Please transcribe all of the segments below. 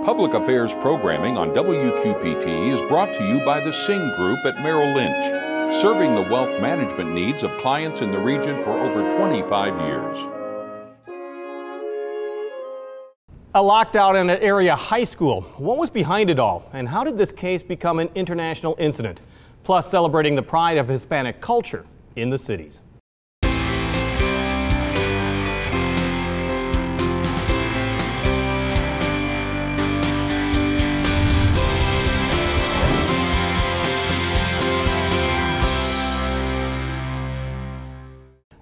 Public Affairs programming on WQPT is brought to you by the Singh Group at Merrill Lynch, serving the wealth management needs of clients in the region for over 25 years. A lockdown in an area high school. What was behind it all, and how did this case become an international incident? Plus, celebrating the pride of Hispanic culture in the cities.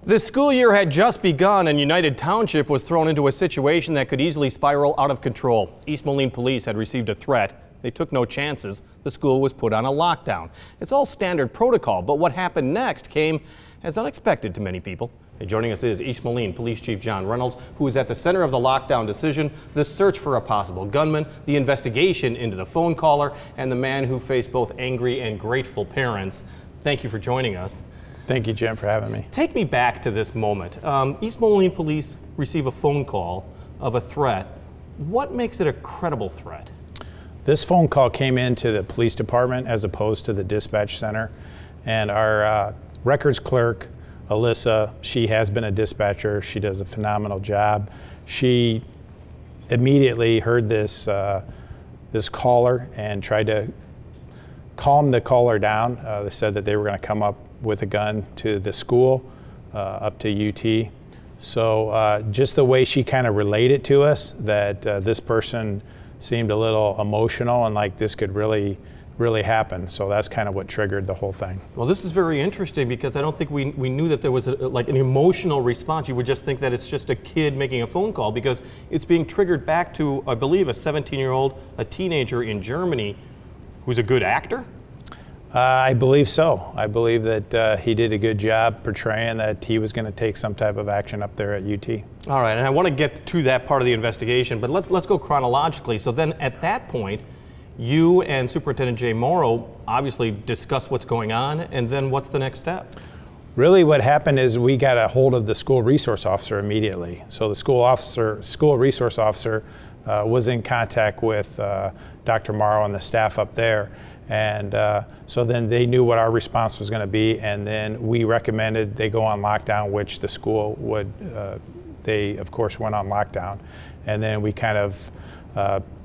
The school year had just begun and United Township was thrown into a situation that could easily spiral out of control. East Moline police had received a threat. They took no chances. The school was put on a lockdown. It's all standard protocol, but what happened next came as unexpected to many people. And joining us is East Moline Police Chief John Reynolds, who is at the center of the lockdown decision, the search for a possible gunman, the investigation into the phone caller, and the man who faced both angry and grateful parents. Thank you for joining us. Thank you, Jim, for having me. Take me back to this moment. East Moline police receive a phone call of a threat. What makes it a credible threat? This phone call came into the police department as opposed to the dispatch center. And our records clerk, Alyssa, she has been a dispatcher. She does a phenomenal job. She immediately heard this, this caller and tried to calm the caller down. They said that they were going to come up with a gun to the school, up to UT. So just the way she kind of related to us, that this person seemed a little emotional and like this could really happen. So that's kind of what triggered the whole thing. Well, this is very interesting because I don't think we knew that there was like an emotional response. You would just think that it's just a kid making a phone call because it's being triggered back to, I believe, a 17-year-old, a teenager in Germany who's a good actor? I believe so. I believe that he did a good job portraying that he was going to take some type of action up there at UT. All right, and I want to get to that part of the investigation, but let's go chronologically. So then at that point, you and Superintendent Jay Morrow obviously discuss what's going on, and then what's the next step? Really what happened is we got a hold of the school resource officer immediately. So the school resource officer was in contact with Dr. Morrow and the staff up there. And so then they knew what our response was going to be, and then we recommended they go on lockdown, which the school would, they of course went on lockdown. And then we kind of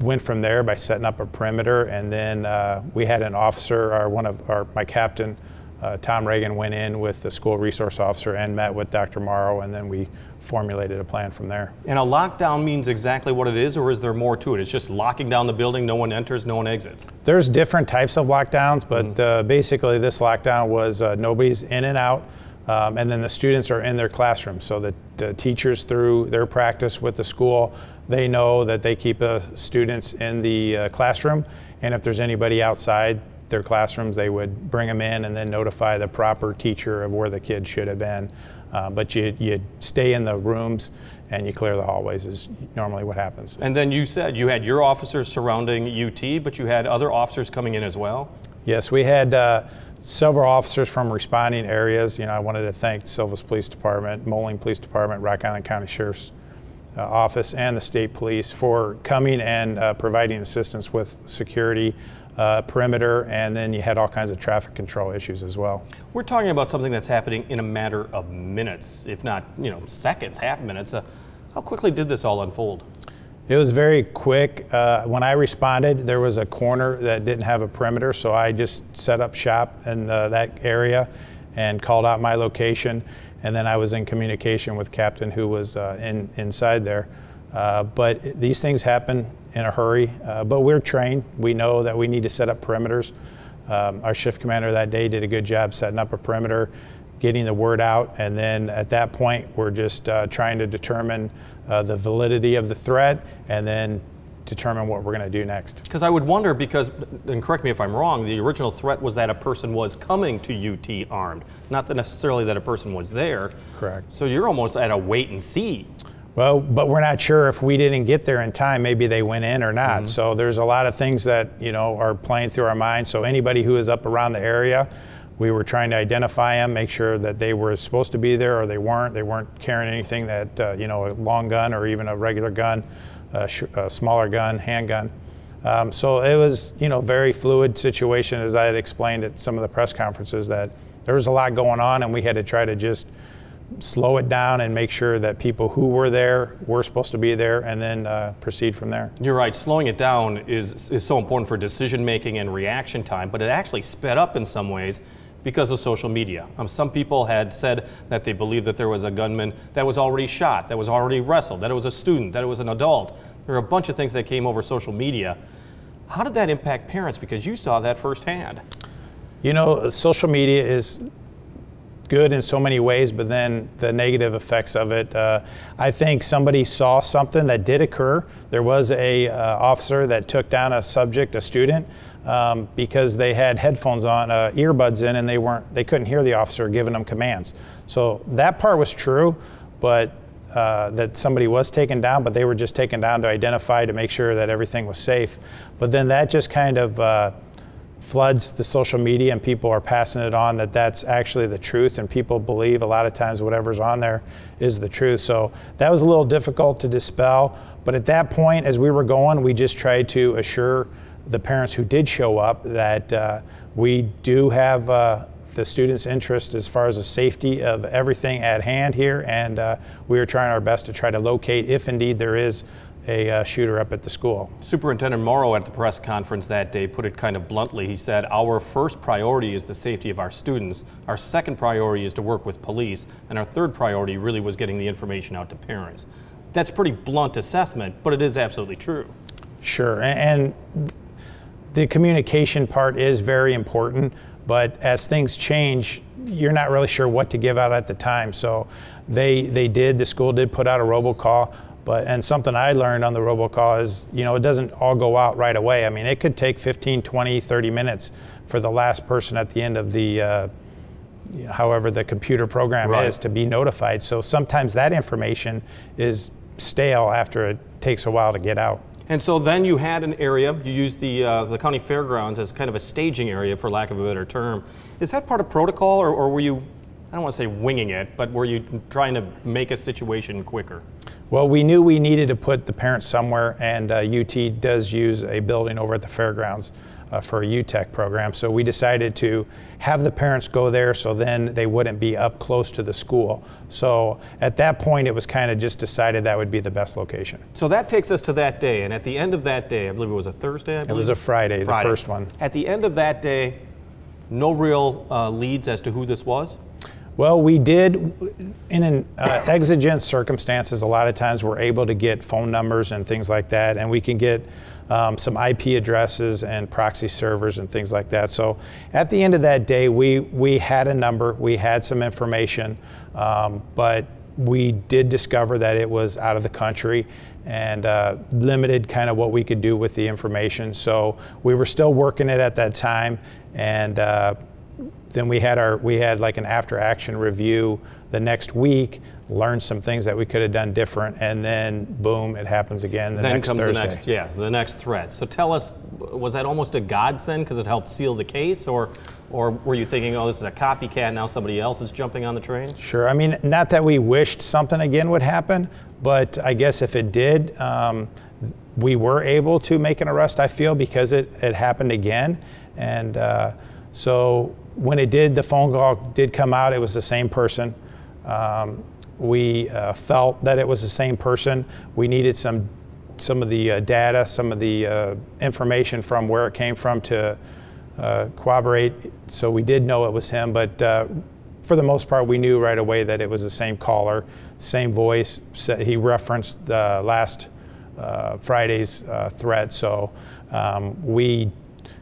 went from there by setting up a perimeter, and then we had an officer, my captain, Tom Reagan, went in with the school resource officer and met with Dr. Morrow, and then we formulated a plan from there. And a lockdown means exactly what it is, or is there more to it? It's just locking down the building, no one enters, no one exits? There's different types of lockdowns, but basically this lockdown was nobody's in and out, and then the students are in their classrooms. So the teachers, through their practice with the school, they know that they keep students in the classroom, and if there's anybody outside their classrooms, they would bring them in and then notify the proper teacher of where the kid should have been. But you stay in the rooms and you clear the hallways is normally what happens. And then you said you had your officers surrounding UT, but you had other officers coming in as well? Yes, we had several officers from responding areas. You know, I wanted to thank Silvis Police Department, Moline Police Department, Rock Island County Sheriff's Office, and the State Police for coming and providing assistance with security, perimeter, and then you had all kinds of traffic control issues as well. We're talking about something that's happening in a matter of minutes, if not, seconds, half minutes. How quickly did this all unfold? It was very quick. When I responded, there was a corner that didn't have a perimeter, so I just set up shop in that area and called out my location, and then I was in communication with Captain, who was inside there. But these things happen in a hurry, but we're trained. We know that we need to set up perimeters. Our shift commander that day did a good job setting up a perimeter, getting the word out, and then at that point we're just trying to determine the validity of the threat and then determine what we're going to do next. Because I would wonder, because, and correct me if I'm wrong, the original threat was that a person was coming to UT armed, not that necessarily that a person was there. Correct. So you're almost at a wait and see. Well, but we're not sure if we didn't get there in time, maybe they went in or not. So there's a lot of things that, are playing through our mind. So anybody who is up around the area, we were trying to identify them, make sure that they were supposed to be there or they weren't. They weren't carrying anything that, a long gun or even a regular gun, a smaller gun, handgun. So it was, very fluid situation, as I had explained at some of the press conferences, that there was a lot going on, and we had to try to just slow it down and make sure that people who were there were supposed to be there, and then proceed from there. You're right. Slowing it down is so important for decision making and reaction time, but it actually sped up in some ways because of social media. Some people had said that they believed that there was a gunman that was already shot, that was already wrestled, that it was a student, that it was an adult. There are a bunch of things that came over social media. How did that impact parents? Because you saw that firsthand. Social media is good in so many ways, but then the negative effects of it. I think somebody saw something that did occur. There was a officer that took down a student, because they had headphones on, earbuds in, and they couldn't hear the officer giving them commands. So that part was true, but that somebody was taken down, but they were just taken down to identify, to make sure that everything was safe. But then that just kind of floods the social media, and people are passing it on that that's actually the truth, and people believe a lot of times whatever's on there is the truth. So that was a little difficult to dispel, but at that point, as we were going, we just tried to assure the parents who did show up that we do have the students' interest as far as the safety of everything at hand here, and we are trying our best to try to locate if indeed there is a shooter up at the school. Superintendent Morrow at the press conference that day put it kind of bluntly. He said, our first priority is the safety of our students. Our second priority is to work with police. And our third priority really was getting the information out to parents. That's a pretty blunt assessment, but it is absolutely true. Sure, and the communication part is very important, but as things change, you're not really sure what to give out at the time. So the school did put out a robocall. And something I learned on the robocall is, it doesn't all go out right away. I mean, it could take 15, 20, 30 minutes for the last person at the end of the, however the computer program is, to be notified. So sometimes that information is stale after it takes a while to get out. And so then you had an area, you used the county fairgrounds as kind of a staging area, for lack of a better term. Is that part of protocol, or were you, I don't want to say winging it, but were you trying to make a situation quicker? Well, we knew we needed to put the parents somewhere, and UT does use a building over at the fairgrounds for a UTech program. So we decided to have the parents go there so then they wouldn't be up close to the school. So at that point, it was kind of just decided that would be the best location. So that takes us to that day, and at the end of that day, I believe it was a Thursday, It was a Friday, the first one. At the end of that day, no real leads as to who this was? Well, we did, in exigent circumstances, a lot of times we're able to get phone numbers and things like that, and we can get some IP addresses and proxy servers and things like that. So at the end of that day, we had a number, we had some information, but we did discover that it was out of the country and limited kind of what we could do with the information. So we were still working it at that time, and then we had like an after action review the next week, learned some things that we could have done different, and then boom, it happens again the next Thursday. The next threat. So tell us, was that almost a godsend because it helped seal the case, or were you thinking, oh, this is a copycat, now somebody else is jumping on the train? Sure, I mean, not that we wished something again would happen, but I guess if it did, we were able to make an arrest, I feel, because it happened again. And so when it did, the phone call did come out, it was the same person. We felt that it was the same person. We needed some of the data, some of the information from where it came from to corroborate. So we did know it was him, but for the most part, we knew right away that it was the same caller, same voice. He referenced the last Friday's threat, so we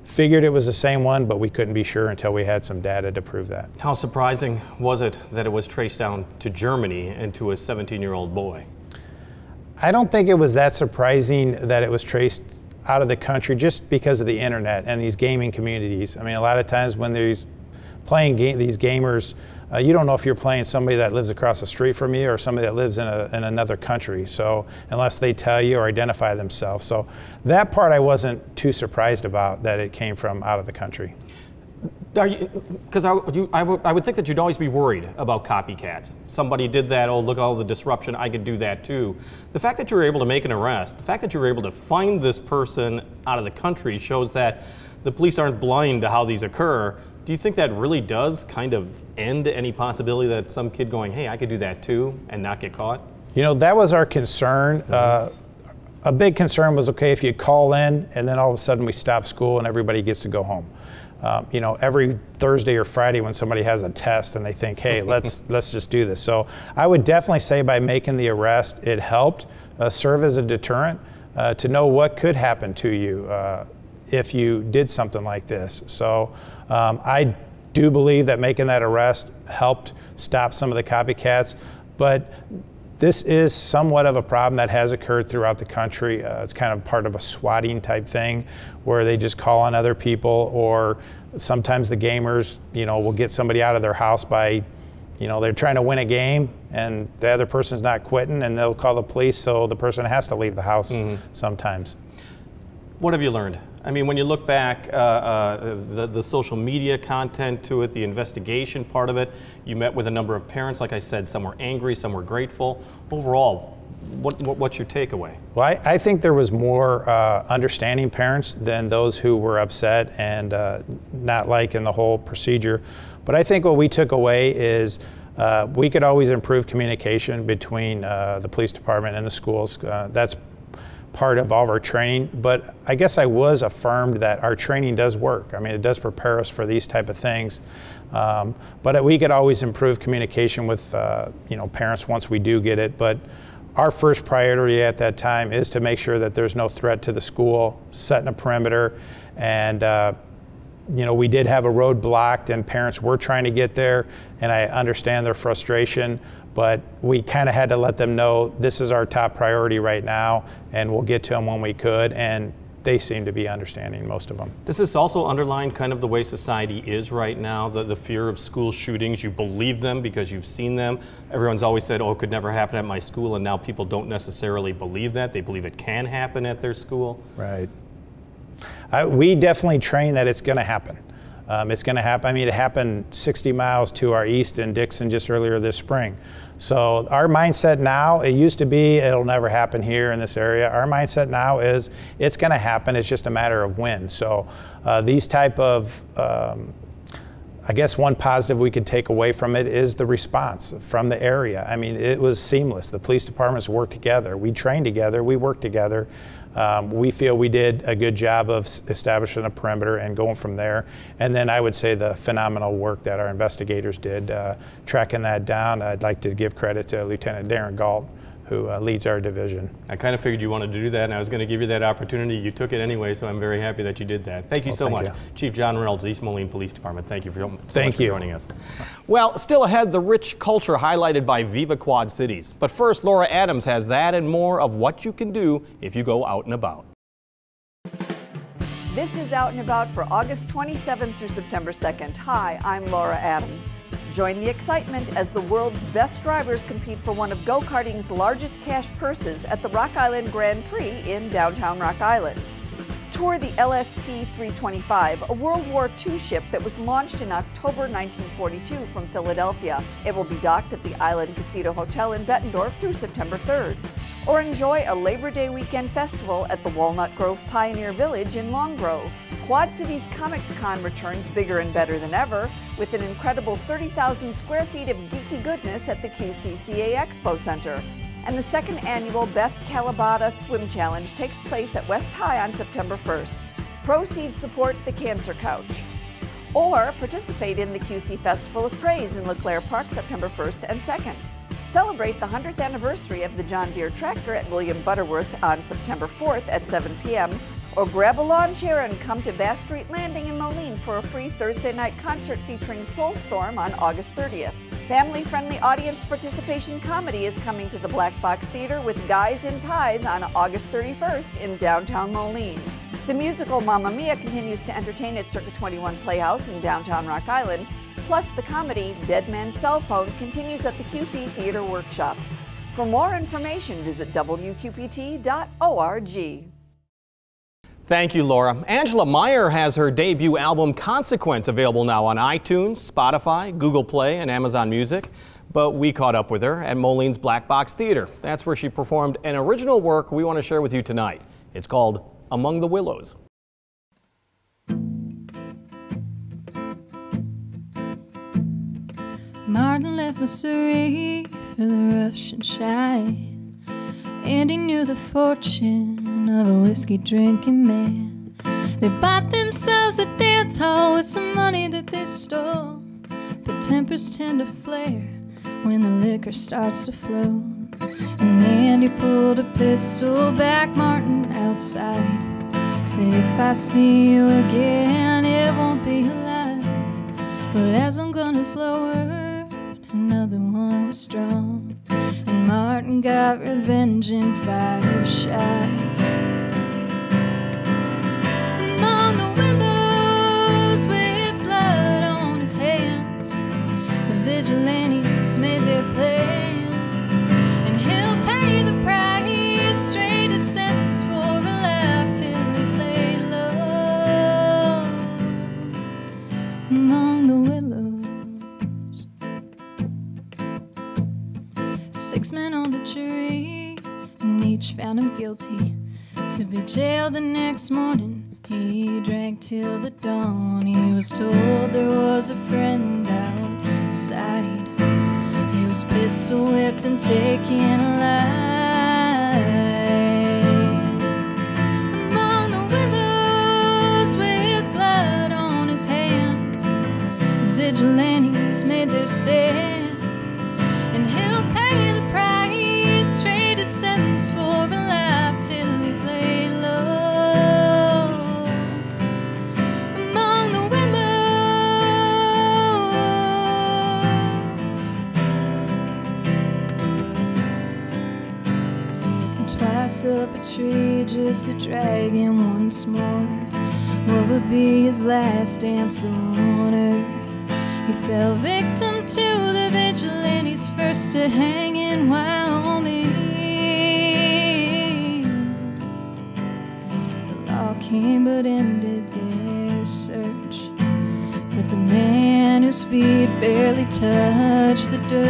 figured it was the same one, but we couldn't be sure until we had some data to prove that. How surprising was it that it was traced down to Germany and to a 17-year-old boy? I don't think it was that surprising that it was traced out of the country just because of the internet and these gaming communities. I mean, a lot of times when there's playing these gamers, you don't know if you're playing somebody that lives across the street from you or somebody that lives in another country. So unless they tell you or identify themselves. So that part I wasn't too surprised about, that it came from out of the country. Because I would think that you'd always be worried about copycats. Somebody did that, oh, look at all the disruption, I could do that too. The fact that you were able to make an arrest, the fact that you were able to find this person out of the country shows that the police aren't blind to how these occur. Do you think that really does kind of end any possibility that some kid going, hey, I could do that too, and not get caught? You know, that was our concern. A big concern was, okay, if you call in and then all of a sudden we stop school and everybody gets to go home. You know, every Thursday or Friday when somebody has a test and they think, hey, let's just do this. So I would definitely say by making the arrest, it helped serve as a deterrent to know what could happen to you if you did something like this. So I do believe that making that arrest helped stop some of the copycats, but this is somewhat of a problem that has occurred throughout the country. It's kind of part of a swatting type thing where they just call on other people, or sometimes the gamers, you know, will get somebody out of their house by, you know, they're trying to win a game and the other person's not quitting and they'll call the police, so the person has to leave the house sometimes. What have you learned? I mean, when you look back, the social media content to it, the investigation part of it, you met with a number of parents. Like I said, some were angry, some were grateful. Overall, what's your takeaway? Well, I think there was more understanding parents than those who were upset and not liking the whole procedure. But I think what we took away is we could always improve communication between the police department and the schools. That's part of all of our training, but I guess I was affirmed that our training does work. I mean, it does prepare us for these type of things, but we could always improve communication with you know, parents once we do get it. But our first priority at that time is to make sure that there's no threat to the school, setting a perimeter, and you know, we did have a road blocked and parents were trying to get there, and I understand their frustration, but we kind of had to let them know this is our top priority right now and we'll get to them when we could, and they seem to be understanding, most of them. Does this also underline kind of the way society is right now, the fear of school shootings? You believe them because you've seen them. Everyone's always said, oh, it could never happen at my school, and now people don't necessarily believe that. They believe it can happen at their school. Right. We definitely train that it's going to happen. It's going to happen. I mean, it happened 60 miles to our east in Dixon just earlier this spring. So our mindset now, it used to be it'll never happen here in this area. Our mindset now is it's going to happen. It's just a matter of when. So these type of, I guess one positive we could take away from it is the response from the area. I mean, it was seamless. The police departments worked together. We trained together. We worked together. We feel we did a good job of establishing a perimeter and going from there. And then I would say the phenomenal work that our investigators did tracking that down. I'd like to give credit to Lieutenant Darren Galt, who leads our division. I kind of figured you wanted to do that, and I was going to give you that opportunity. You took it anyway, so I'm very happy that you did that. Thank you so much. Chief John Reynolds, East Moline Police Department. Thank you so much for joining us. Well, still ahead, the rich culture highlighted by Viva Quad Cities. But first, Laura Adams has that and more of what you can do if you go out and about. This is Out and About for August 27th through September 2nd. Hi, I'm Laura Adams. Join the excitement as the world's best drivers compete for one of go-karting's largest cash purses at the Rock Island Grand Prix in downtown Rock Island. Tour the LST 325, a World War II ship that was launched in October 1942 from Philadelphia. It will be docked at the Island Casino Hotel in Bettendorf through September 3rd. Or enjoy a Labor Day weekend festival at the Walnut Grove Pioneer Village in Long Grove. Quad Cities Comic Con returns bigger and better than ever, with an incredible 30,000 square feet of geeky goodness at the QCCA Expo Center. And the second annual Beth Calabata Swim Challenge takes place at West High on September 1st. Proceeds support the Cancer Couch. Or participate in the QC Festival of Praise in LeClaire Park September 1st and 2nd. Celebrate the 100th anniversary of the John Deere tractor at William Butterworth on September 4th at 7 p.m. Or grab a lawn chair and come to Bass Street Landing in Moline for a free Thursday night concert featuring Soulstorm on August 30th. Family-friendly audience participation comedy is coming to the Black Box Theater with Guys in Ties on August 31st in downtown Moline. The musical Mamma Mia continues to entertain at Circa 21 Playhouse in downtown Rock Island. Plus, the comedy Dead Man's Cell Phone continues at the QC Theater Workshop. For more information, visit WQPT.org. Thank you, Laura. Angela Meyer has her debut album Consequence available now on iTunes, Spotify, Google Play, and Amazon Music. But we caught up with her at Molene's Black Box Theater. That's where she performed an original work we want to share with you tonight. It's called Among the Willows. Martin left Missouri for the Russian shine, and he knew the fortune of a whiskey drinking man. They bought themselves a dance hall with some money that they stole, but tempers tend to flare when the liquor starts to flow. And Andy pulled a pistol back Martin outside, said, if I see you again it won't be alive. But as I'm gonna slow her, another one was drawn, and Martin got revenge in 5 shots. Among the willows with blood on his hands, the vigilantes made their plan, and he'll pay the price, straight a sentence for a laugh till he's laid low. Among the willows, 6 men on the jury, and each found him guilty to be jailed the next morning. He drank till the dawn. He was told there was a friend outside. He was pistol whipped and taken alive. Among the willows with blood on his hands, the vigilantes made their stand, and he'll pay the price, straight a sentence for a laugh till he's laid low. Among the willows, and twice up a tree just to drag him once more. What would be his last dance on earth? He fell victim to the vigilantes, first to hang in Wyoming. The law came but ended their search, with the man whose feet barely touched the dirt.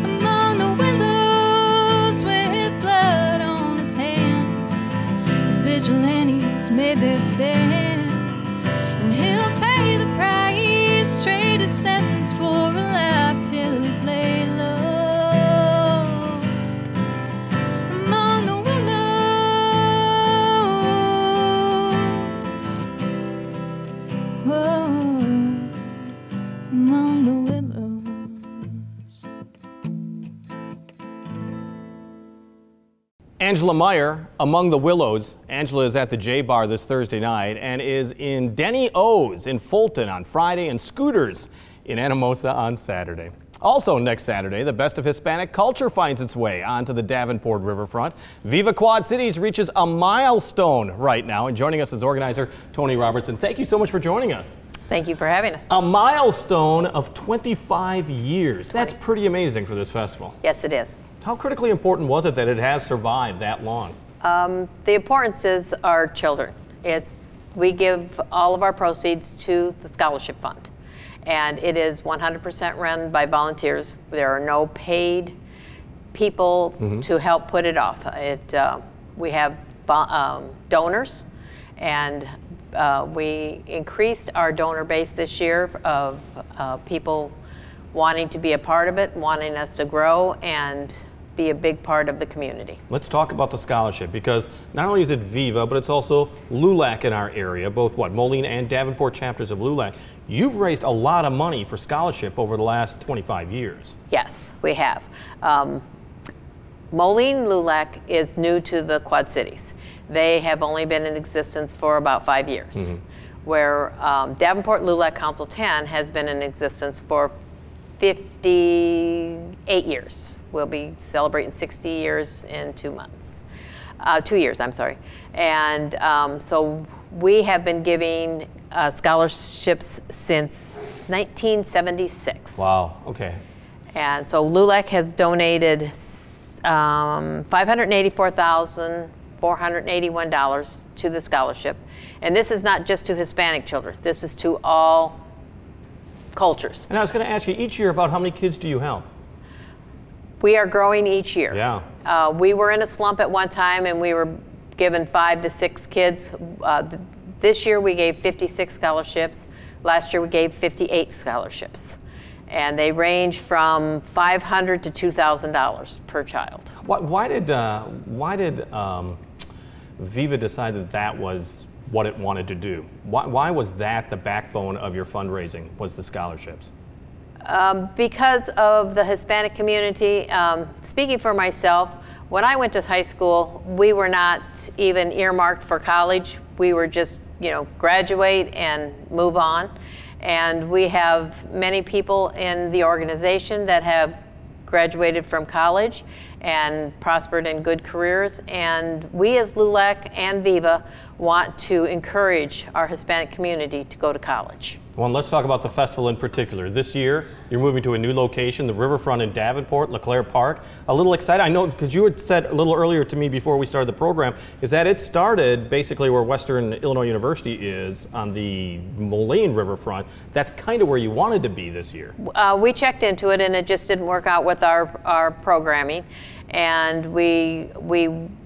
Among the willows with blood on his hands, the vigilantes made their stand, and he'll pay the price, straight a sentence for a laugh till he's laid low. Among the willows, whoa, among the willows. Angela Meyer, Among the Willows. Angela is at the J Bar this Thursday night and is in Denny O's in Fulton on Friday and Scooters in Anamosa on Saturday. Also next Saturday, the best of Hispanic culture finds its way onto the Davenport riverfront. Viva Quad Cities reaches a milestone right now, and joining us is organizer Tony Robertson. Thank you so much for joining us. Thank you for having us. A milestone of 25 years. That's pretty amazing for this festival. Yes, it is. How critically important was it that it has survived that long? The importance is our children. We give all of our proceeds to the scholarship fund, and it is 100% run by volunteers. There are no paid people to help put it off. We have donors, and we increased our donor base this year of people wanting to be a part of it, wanting us to grow and be a big part of the community. Let's talk about the scholarship, because not only is it Viva, but it's also LULAC in our area, both Moline and Davenport chapters of LULAC. You've raised a lot of money for scholarship over the last 25 years. Yes, we have. Moline LULAC is new to the Quad Cities. They have only been in existence for about 5 years, where Davenport LULAC Council 10 has been in existence for 58 years. We'll be celebrating 60 years in 2 months. 2 years, I'm sorry. And so we have been giving scholarships since 1976. Wow, okay. And so LULAC has donated $584,000 $481 to the scholarship. And this is not just to Hispanic children. This is to all cultures. And I was going to ask you, each year, about how many kids do you help? We are growing each year. Yeah. We were in a slump at one time, and we were given 5 to 6 kids. This year we gave 56 scholarships. Last year we gave 58 scholarships. And they range from $500 to $2,000 per child. Why did Viva decide that that was what it wanted to do? Why was that the backbone of your fundraising, was the scholarships? Because of the Hispanic community. Speaking for myself, when I went to high school, we were not even earmarked for college. We were just, graduate and move on. And we have many people in the organization that have graduated from college and prospered in good careers. And we as LULAC and Viva want to encourage our Hispanic community to go to college. Well, and let's talk about the festival in particular. This year, you're moving to a new location, the Riverfront in Davenport, LeClaire Park. A little excited, I know, because you had said a little earlier to me before we started the program, is that it started basically where Western Illinois University is on the Moline Riverfront. That's kind of where you wanted to be this year. We checked into it, and it just didn't work out with our programming. And we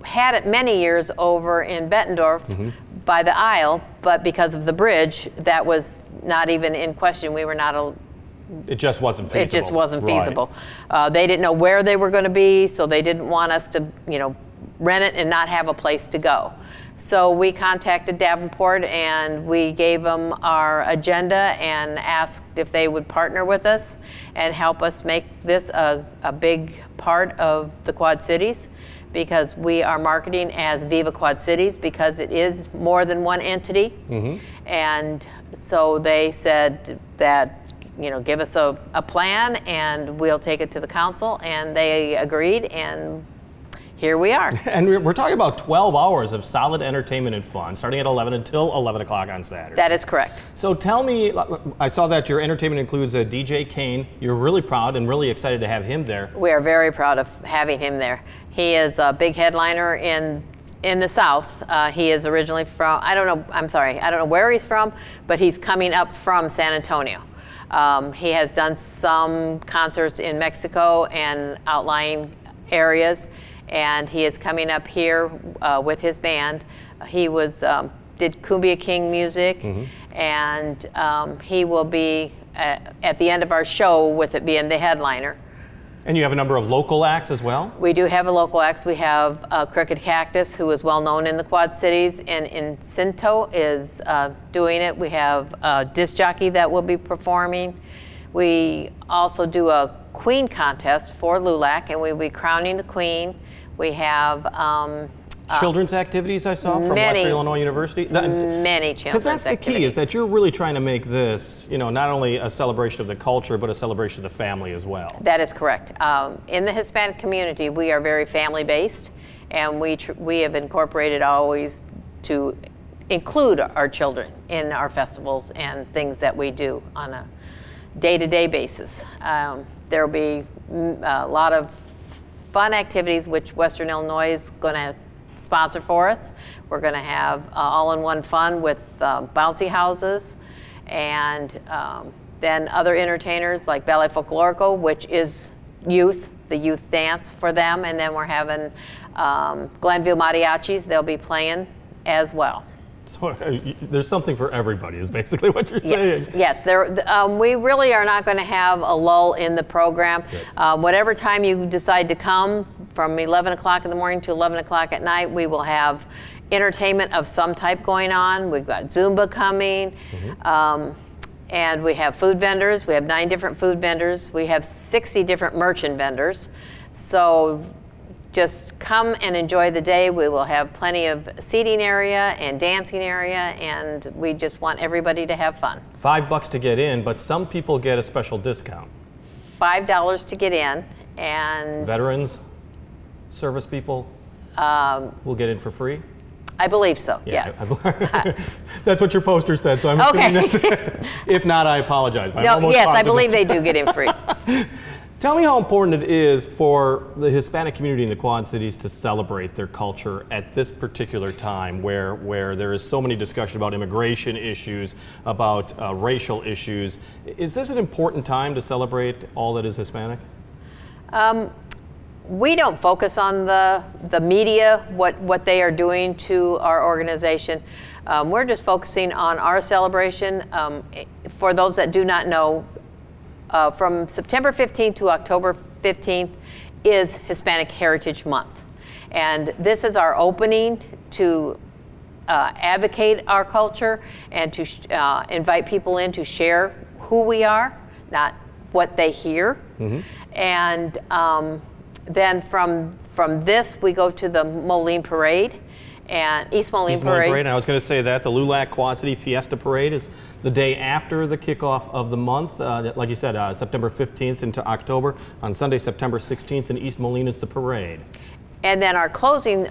had it many years over in Bettendorf by the Isle, but because of the bridge, that was not even in question. We were not it just wasn't feasible. It just wasn't feasible. Right. They didn't know where they were going to be, so they didn't want us to, rent it and not have a place to go. So we contacted Davenport and we gave them our agenda and asked if they would partner with us and help us make this a big part of the Quad Cities, because we are marketing as Viva Quad Cities because it is more than one entity. And so they said that, give us a plan and we'll take it to the council, and they agreed, and here we are. And we're talking about 12 hours of solid entertainment and fun, starting at 11 until 11 o'clock on Saturday. That is correct. So tell me, I saw that your entertainment includes DJ Kane. You're really proud and really excited to have him there. We are very proud of having him there. He is a big headliner in the South. He is originally from, I don't know where he's from, but he's coming up from San Antonio. He has done some concerts in Mexico and outlying areas, and he is coming up here with his band. He did Cumbia King music, and he will be at the end of our show with it being the headliner. And you have a number of local acts as well? We do have a local act. We have Crooked Cactus, who is well known in the Quad Cities, and Incinto is doing it. We have a disc jockey that will be performing. We also do a queen contest for LULAC, and we'll be crowning the queen. We have children's activities, I saw, from Western Illinois University. Many children's activities. Because that's the key, is that you're really trying to make this, not only a celebration of the culture, but a celebration of the family as well. That is correct. In the Hispanic community, we are very family-based, and we have incorporated always to include our children in our festivals and things that we do on a day-to-day basis. There will be a lot of fun activities which Western Illinois is going to sponsor for us. We're going to have all-in-one fun with bouncy houses, and then other entertainers like Ballet Folklorico, which is the youth dance for them, and then we're having Glenville Mariachis. They'll be playing as well. So there's something for everybody is basically what you're saying. Yes. We really are not going to have a lull in the program. Whatever time you decide to come, from 11 o'clock in the morning to 11 o'clock at night, we will have entertainment of some type going on. We've got Zumba coming, and we have food vendors. We have 9 different food vendors. We have 60 different merchant vendors. So just come and enjoy the day. We will have plenty of seating area and dancing area, and we just want everybody to have fun. $5 to get in, but some people get a special discount. $5 to get in, and veterans, service people will get in for free? I believe so, yes. That's what your poster said, so I'm assuming that's it. If not, I apologize. No, yes, I believe they do get in free. Tell me how important it is for the Hispanic community in the Quad Cities to celebrate their culture at this particular time where there is so many discussion about immigration issues, about racial issues. Is this an important time to celebrate all that is Hispanic? We don't focus on the media, what they are doing to our organization. We're just focusing on our celebration. For those that do not know, from September 15th to October 15th is Hispanic Heritage Month. And this is our opening to advocate our culture and to invite people in to share who we are, not what they hear. Mm-hmm. And then from this, we go to the Moline Parade. And East Moline Parade. And I was going to say that the LULAC Quad City Fiesta Parade is the day after the kickoff of the month. Like you said, September 15th into October. On Sunday, September 16th in East Moline is the parade. And then our closing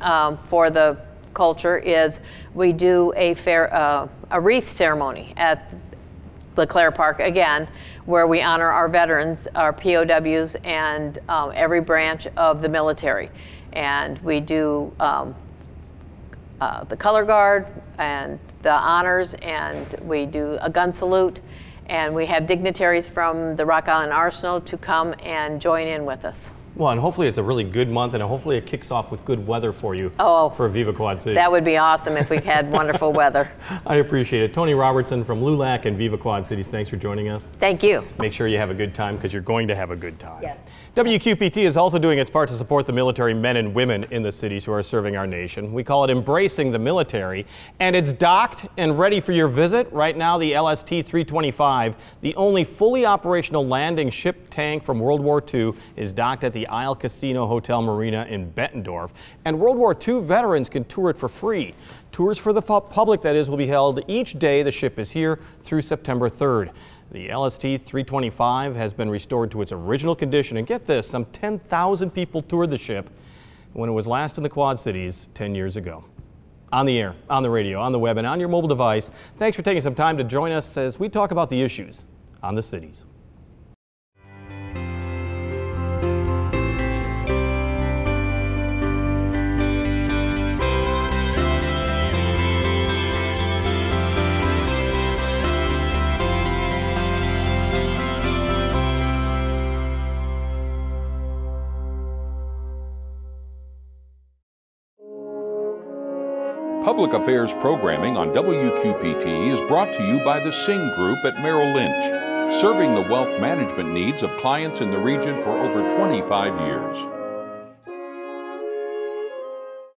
for the culture is we do a wreath ceremony at LeClaire Park again, where we honor our veterans, our POWs, and every branch of the military. And we do the color guard and the honors, and we do a gun salute, and we have dignitaries from the Rock Island Arsenal to come and join in with us. Well, and hopefully it's a really good month, and hopefully it kicks off with good weather for you for Viva Quad Cities. That would be awesome if we had wonderful weather. I appreciate it. Tony Robertson from LULAC and Viva Quad Cities, thanks for joining us. Thank you. Make sure you have a good time, because you're going to have a good time. Yes. WQPT is also doing its part to support the military men and women in the cities who are serving our nation. We call it Embracing the Military, and it's docked and ready for your visit. Right now, the LST-325, the only fully operational landing ship tank from World War II, is docked at the Isle Casino Hotel Marina in Bettendorf. And World War II veterans can tour it for free. Tours for the public, that is, will be held each day the ship is here through September 3rd. The LST-325 has been restored to its original condition, and get this, some 10,000 people toured the ship when it was last in the Quad Cities 10 years ago. On the air, on the radio, on the web, and on your mobile device, thanks for taking some time to join us as we talk about the issues on the cities. Public Affairs programming on WQPT is brought to you by the Singh Group at Merrill Lynch, serving the wealth management needs of clients in the region for over 25 years.